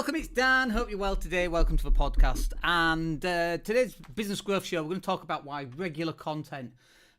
Welcome, it's Dan. Hope you're well today. Welcome to the podcast. And today's Business Growth Show, we're going to talk about why regular content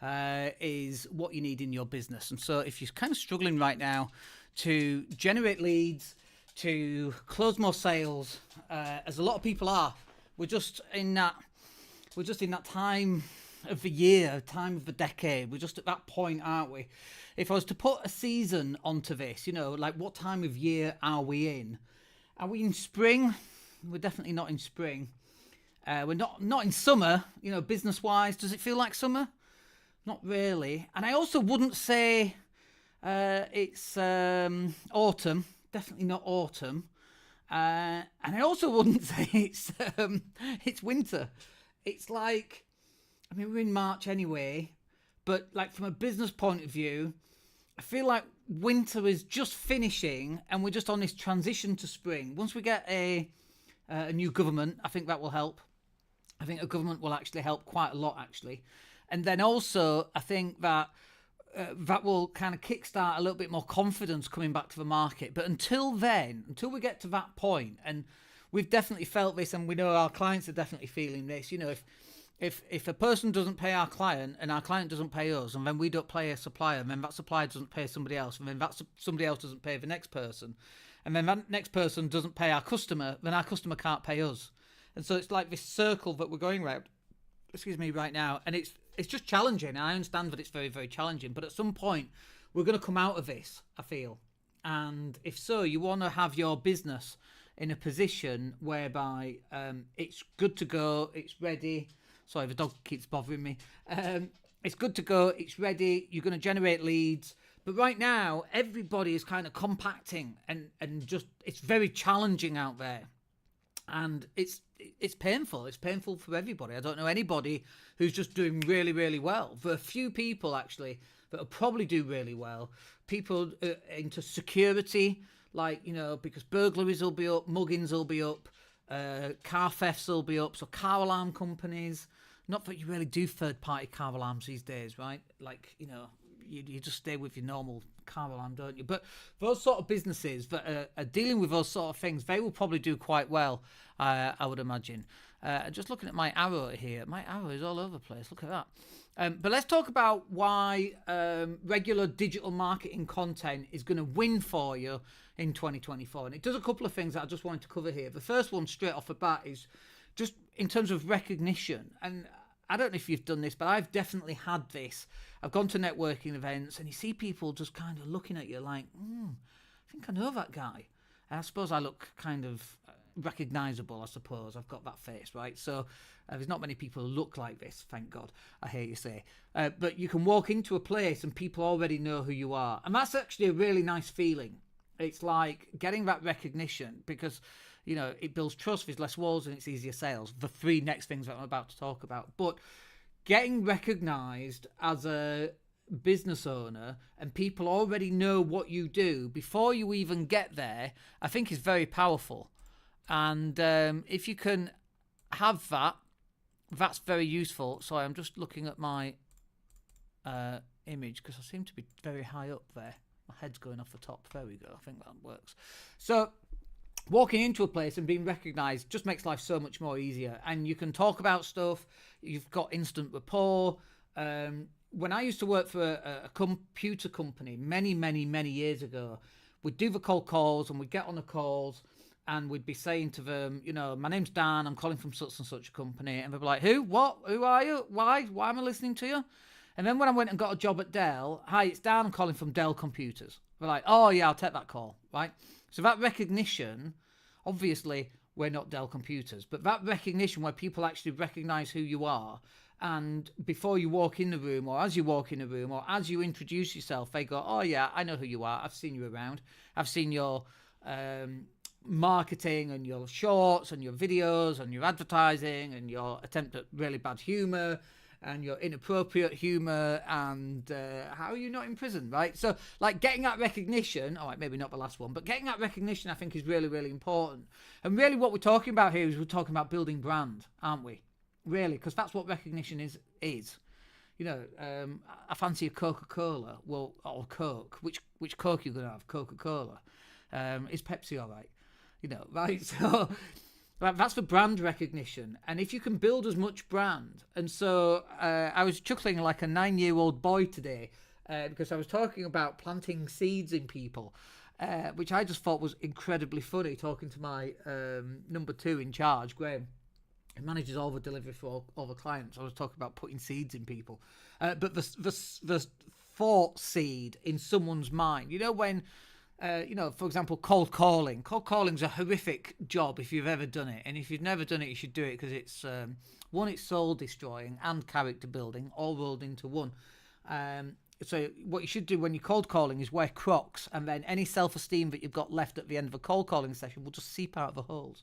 is what you need in your business. And so if you're kind of struggling right now to generate leads, to close more sales, as a lot of people are, we're just in that time of the year, time of the decade. We're just at that point, aren't we? If I was to put a season onto this, like what time of year are we in? Are we in spring? We're definitely not in spring. We're not in summer, business-wise. Does it feel like summer? Not really. And I also wouldn't say it's autumn. Definitely not autumn. And I also wouldn't say it's winter. It's like, we're in March anyway, but like from a business point of view, I feel like winter is just finishing and we're just on this transition to spring. Once we get a new government, I think that will help. I think a government will actually help quite a lot, actually. And then also, I think that that will kind of kickstart a little bit more confidence coming back to the market. But until then, until we get to that point, and we've definitely felt this, and we know our clients are definitely feeling this, if a person doesn't pay our client and our client doesn't pay us, and then we don't pay a supplier, and then that supplier doesn't pay somebody else, and then that somebody else doesn't pay the next person, and then that next person doesn't pay our customer, then our customer can't pay us. And so it's like this circle that we're going around, right now, and it's just challenging. I understand that it's very, very challenging, but at some point we're going to come out of this, I feel. And if so, you want to have your business in a position whereby it's good to go, it's ready. Sorry, the dog keeps bothering me. It's good to go. It's ready. You're going to generate leads. But right now, everybody is kind of compacting and just, it's very challenging out there. And it's painful. It's painful for everybody. I don't know anybody who's just doing really, really well. There are a few people, actually, that will probably do really well. People into security, like, because burglaries will be up, muggings will be up, car thefts will be up. So car alarm companies, not that you really do third-party car alarms these days, right? Like, you just stay with your normal car alarm, don't you? But those sort of businesses that are dealing with those sort of things, they will probably do quite well, I would imagine. Just looking at my arrow here, my arrow is all over the place. Look at that. But let's talk about why regular digital marketing content is going to win for you in 2024. And it does a couple of things that I just wanted to cover here. The first one, straight off the bat, is just in terms of recognition. And I don't know if you've done this, but I've definitely had this. I've gone to networking events and you see people just kind of looking at you like, I think I know that guy. And I suppose I look kind of recognizable, I suppose. I've got that face, right? So there's not many people who look like this, thank God, I hear you say. But you can walk into a place and people already know who you are. And that's actually a really nice feeling. It's like getting that recognition because, it builds trust, there's less walls, and it's easier sales. The three next things that I'm about to talk about. But getting recognized as a business owner and people already know what you do before you even get there, I think is very powerful. And if you can have that, that's very useful. Sorry, I'm just looking at my image because I seem to be very high up there. My head's going off the top. There we go. I think that works. So walking into a place and being recognized just makes life so much more easier. And you can talk about stuff. You've got instant rapport. When I used to work for a computer company many, many, many years ago, we'd do the cold calls and we'd get on the calls and we'd be saying to them, my name's Dan, I'm calling from such and such a company. And they'd be like, who? What? Who are you? Why am I listening to you? And then when I went and got a job at Dell, hi, it's Dan, I'm calling from Dell Computers. They're like, oh yeah, I'll take that call, right? So that recognition, obviously we're not Dell Computers, but that recognition where people actually recognize who you are, and before you walk in the room or as you walk in the room or as you introduce yourself, they go, oh yeah, I know who you are. I've seen you around. I've seen your marketing and your shorts and your videos and your advertising and your attempt at really bad humor and your inappropriate humor and how are you not in prison, right? So like getting that recognition, all right, maybe not the last one, but getting that recognition I think is really, really important. And really what we're talking about here is we're talking about building brand, aren't we? Really, because that's what recognition is. I fancy a Coca-Cola, well, or Coke. Which Coke are you going to have? Coca-Cola. Is Pepsi all right? right? So that's for brand recognition. And if you can build as much brand, and so I was chuckling like a 9-year-old boy today because I was talking about planting seeds in people, which I just thought was incredibly funny, talking to my number 2 in charge, Graham. He manages all the delivery for all the clients. I was talking about putting seeds in people. But the thought seed in someone's mind, when... for example, cold calling. Cold calling's a horrific job if you've ever done it. And if you've never done it, you should do it because it's, one, it's soul destroying and character building, all rolled into one. So what you should do when you're cold calling is wear Crocs, and then any self-esteem that you've got left at the end of a cold calling session will just seep out of the holes.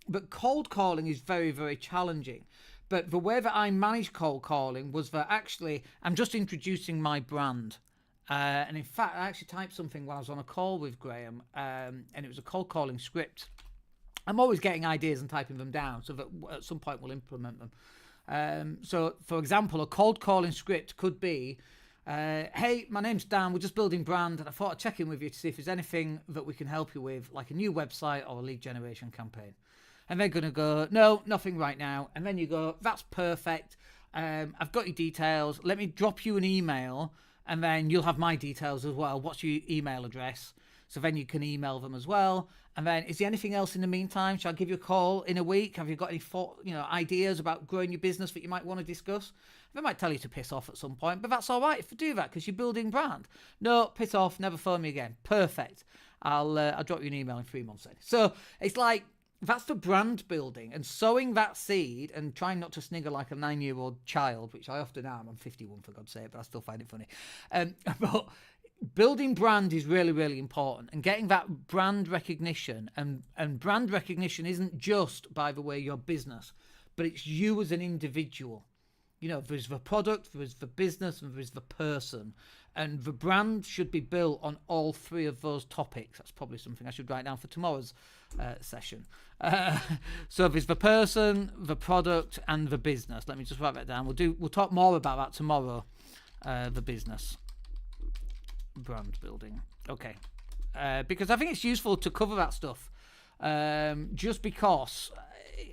But cold calling is very, very challenging. But the way that I managed cold calling was that actually I'm just introducing my brand. And in fact, I actually typed something while I was on a call with Graham, and it was a cold calling script. I'm always getting ideas and typing them down so that at some point we'll implement them. So, for example, a cold calling script could be, hey, my name's Dan, we're just building brand, and I thought I'd check in with you to see if there's anything that we can help you with, like a new website or a lead generation campaign. And they're going to go, no, nothing right now. And then you go, that's perfect. I've got your details. Let me drop you an email. And then you'll have my details as well. What's your email address? So then you can email them as well. And then, is there anything else in the meantime? Shall I give you a call in a week? Have you got any ideas about growing your business that you might want to discuss? They might tell you to piss off at some point, but that's all right if you do that because you're building brand. No, piss off, never phone me again. Perfect. I'll drop you an email in 3 months then. So it's like, that's the brand building and sowing that seed and trying not to snigger like a 9-year-old child, which I often am. I'm 51 for God's sake, but I still find it funny. But building brand is really, really important, and getting that brand recognition. And brand recognition isn't just, by the way, your business, but it's you as an individual. There's the product, there's the business, and there's the person. And the brand should be built on all 3 of those topics. That's probably something I should write down for tomorrow's session. So there's the person, the product, and the business. Let me just write that down. We'll talk more about that tomorrow. The business, brand building. Okay, because I think it's useful to cover that stuff. Just because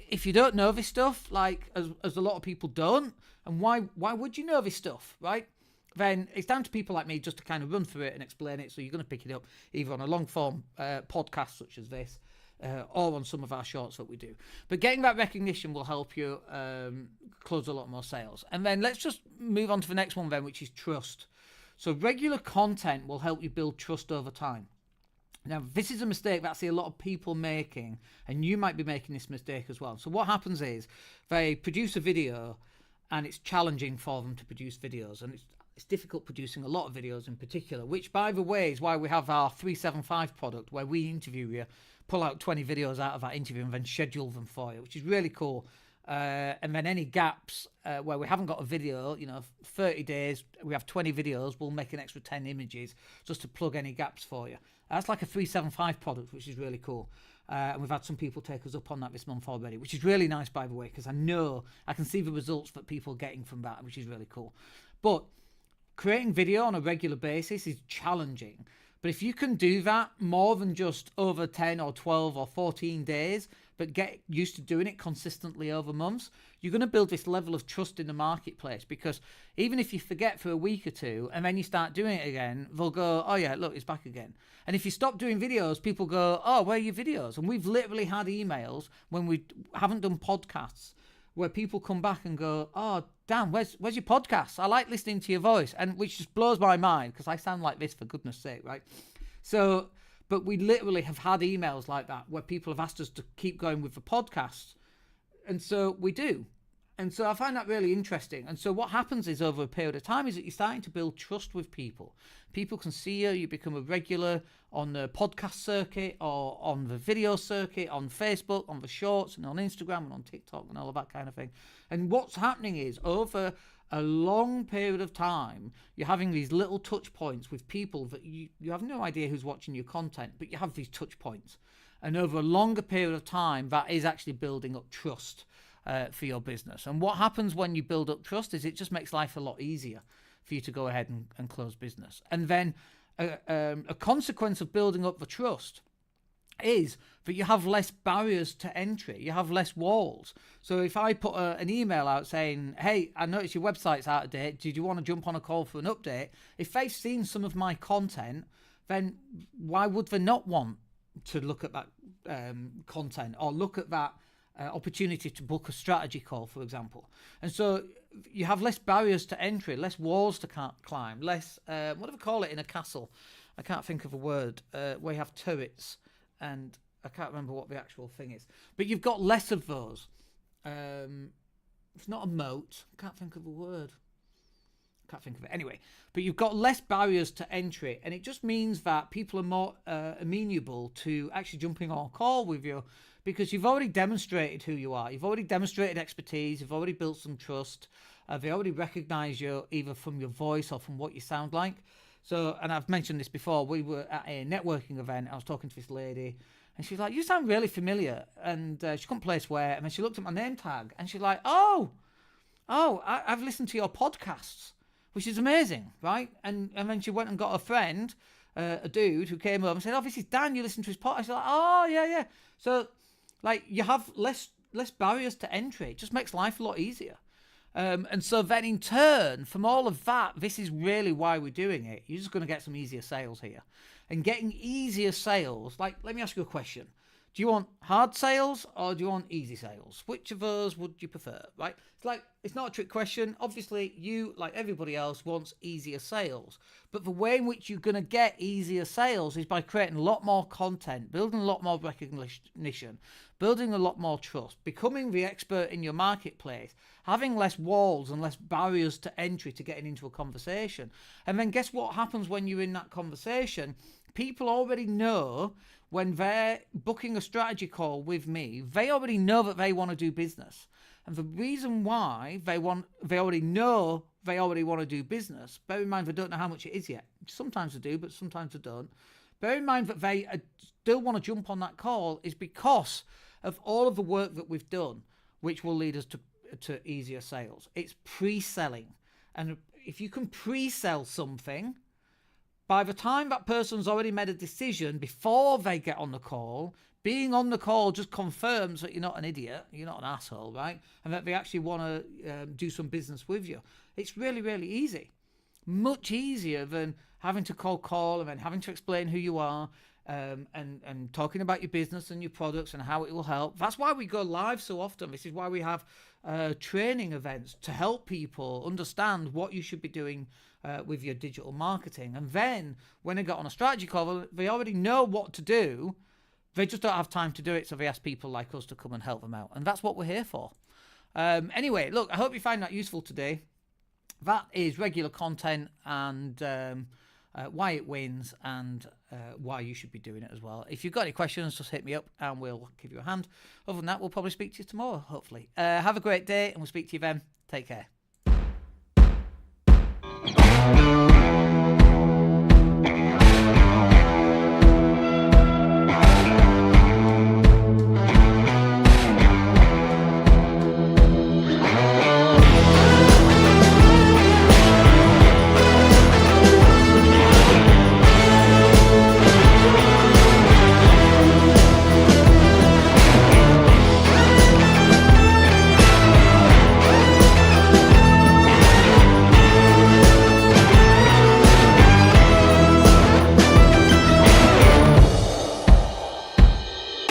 if you don't know this stuff, like as a lot of people don't, and why would you know this stuff, right? Then it's down to people like me just to kind of run through it and explain it. So you're going to pick it up either on a long form podcast such as this, or on some of our shorts that we do. But getting that recognition will help you close a lot more sales. And then let's just move on to the next one then, which is trust. So regular content will help you build trust over time. Now, this is a mistake that I see a lot of people making, and you might be making this mistake as well. So what happens is they produce a video, and it's challenging for them to produce videos, and it's difficult producing a lot of videos in particular, which, by the way, is why we have our 375 product, where we interview you, pull out 20 videos out of that interview, and then schedule them for you, which is really cool. And then any gaps where we haven't got a video, 30 days, we have 20 videos, we'll make an extra 10 images just to plug any gaps for you. That's like a 375 product, which is really cool. And we've had some people take us up on that this month already, which is really nice, by the way, because I can see the results that people are getting from that, which is really cool. But creating video on a regular basis is challenging. But if you can do that more than just over 10 or 12 or 14 days, but get used to doing it consistently over months, you're going to build this level of trust in the marketplace, because even if you forget for a week or two and then you start doing it again, they'll go, oh yeah, look, it's back again. And if you stop doing videos, people go, oh, where are your videos? And we've literally had emails when we haven't done podcasts where people come back and go, oh, Dan, where's your podcast? I like listening to your voice. And which just blows my mind because I sound like this, for goodness sake, right? So, but we literally have had emails like that where people have asked us to keep going with the podcast. And so we do. And so I find that really interesting. And so what happens is over a period of time is that you're starting to build trust with people. People can see you. You become a regular on the podcast circuit or on the video circuit, on Facebook, on the shorts and on Instagram and on TikTok and all of that kind of thing. And what's happening is over a long period of time, you're having these little touch points with people that you have no idea who's watching your content, but you have these touch points. And over a longer period of time, that is actually building up trust for your business. And what happens when you build up trust is it just makes life a lot easier for you to go ahead and close business. And then a consequence of building up the trust is that you have less barriers to entry. You have less walls. So if I put an email out saying, hey, I noticed your website's out of date. Did you want to jump on a call for an update? If they've seen some of my content, then why would they not want to look at that content or look at that opportunity to book a strategy call, for example? And so you have less barriers to entry, less walls to climb, less, what do we call it in a castle? I can't think of a word, where you have turrets, and I can't remember what the actual thing is. But you've got less of those. It's not a moat. I can't think of a word. Can't think of it. Anyway, but you've got less barriers to entry, and it just means that people are more amenable to actually jumping on a call with you, because you've already demonstrated who you are. You've already demonstrated expertise. You've already built some trust. They already recognize you either from your voice or from what you sound like. So, and I've mentioned this before, we were at a networking event. I was talking to this lady, and she's like, you sound really familiar. And she couldn't place where. And then she looked at my name tag, and she's like, I've listened to your podcasts, which is amazing, right? And then she went and got a friend, a dude, who came over and said, oh, this is Dan, you listen to his podcast. She's like, oh, yeah. So, like, you have less barriers to entry. It just makes life a lot easier. And so then in turn, from all of that, this is really why we're doing it. You're just going to get some easier sales here. And getting easier sales, like, let me ask you a question. Do you want hard sales or do you want easy sales? Which of those would you prefer, right? It's like, it's not a trick question. Obviously, you, like everybody else, wants easier sales. But the way in which you're going to get easier sales is by creating a lot more content, building a lot more recognition, building a lot more trust, becoming the expert in your marketplace, having less walls and less barriers to entry to getting into a conversation. And then guess what happens when you're in that conversation? People already know when they're booking a strategy call with me, they already know that they want to do business. And the reason why they already know they already want to do business, bear in mind they don't know how much it is yet. Sometimes they do, but sometimes they don't. Bear in mind that they still want to jump on that call is because of all of the work that we've done, which will lead us to easier sales. It's pre-selling. And if you can pre-sell something, by the time that person's already made a decision before they get on the call, being on the call just confirms that you're not an idiot, you're not an asshole, right? And that they actually want to do some business with you. It's really, really easy. Much easier than having to call and then having to explain who you are and talking about your business and your products and how it will help. That's why we go live so often. This is why we have training events to help people understand what you should be doing with your digital marketing. And then when they get on a strategy call, they already know what to do. They just don't have time to do it, so they ask people like us to come and help them out. And that's what we're here for. Anyway, look, I hope you find that useful today. That is regular content and why it wins and why you should be doing it as well. If you've got any questions, just hit me up and we'll give you a hand. Other than that, we'll probably speak to you tomorrow, hopefully. Have a great day and we'll speak to you then. Take care.